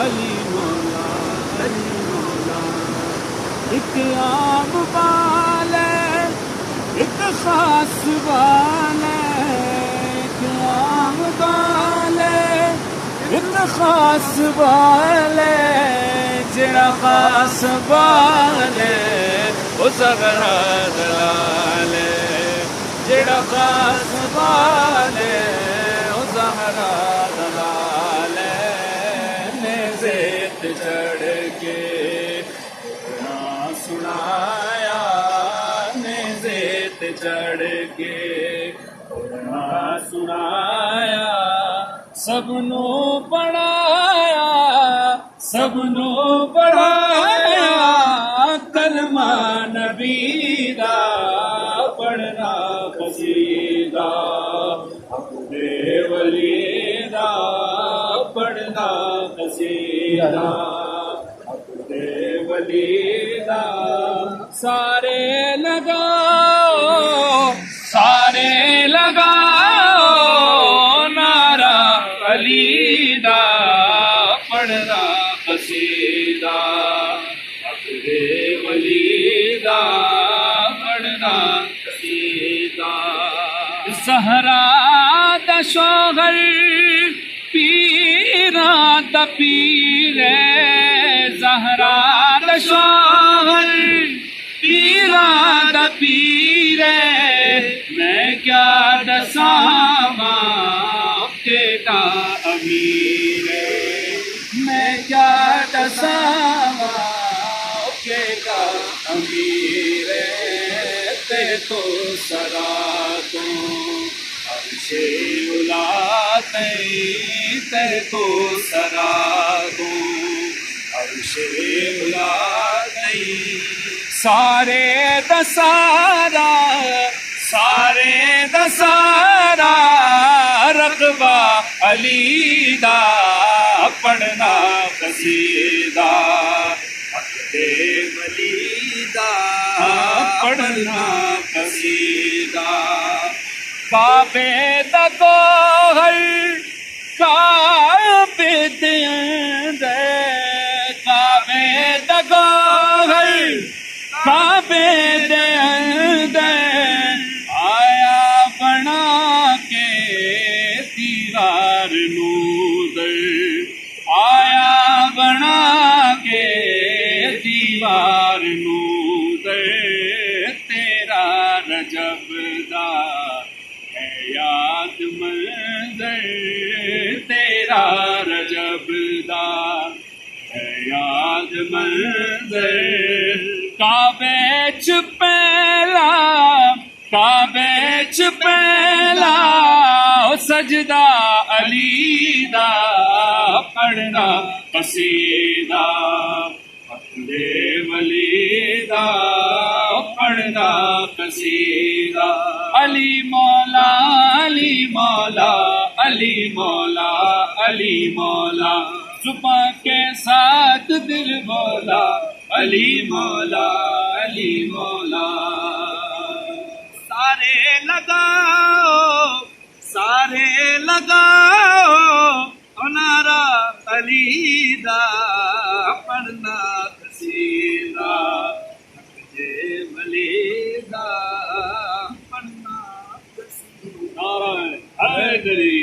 علی مولا علی مولا. ایک عام بال ہے ایک خاص بال ہے، ایک عام بال ہے ایک خاص بال ہے، جڑا خاص بال ہے وہ زہرا دلال ہے، جڑا خاص بال ہے وہ زہرا دلال ہے. نیزے تے چڑھ کے قرآن سنایا، نیزے تے چڑھ کے قرآن سنایا، سب نو پڑھایا سب نو پڑھایا، کلمہ نبی دا پڑھنا قصیدہ، اپنے ولی دا پڑھنا قصیدہ، اپنے ولی دا. سارے لگاؤ سارے لگاؤ نعرہ علی دا پڑھنا قصیدہ، اپنے ولی دا پڑھنا قصیدہ. زہرا دا شوہر پیراں دا پیر ہے، زہرا دا شوہر پیراں دا پیر ہے، میں کیا دساواں کیڑا امیر ہے، میں کیا دساواں کیڑا امیر ہے. تے تو سرا تو عرش اولا تے تو سرا تو عرش اولا. سارے دسارا سارے دسارا رقبہ علی دا پڑھنا قصیدہ، اپنے ولی دا پڑھنا قصیدہ. کعبے دا گوہر کعبے دے اندر، کعبے دا گوہر کعبے دے اندر، آیا بنا کے دیوار نودر، آیا بنا کے دیوار نودر. تیرا رجب دا ہے یاد منظر، تیرا رجب دا ہے یاد منظر. کعبے چ پہلا کعبے چ پہلا سجدہ علی دا پڑھنا قصیدہ، اپنے ولی دا پڑھنا قصیدہ. علی مولا علی مولا علی مولا علی مولا، زباں کے ساتھ دل بولا علی مولا علی مولا. سارے لگاؤ سارے لگاؤ نعرہ علی دا پڑھنا قصیدہ، اپنے ولی دا پڑھنا قصیدہ. نعرہ حیدری.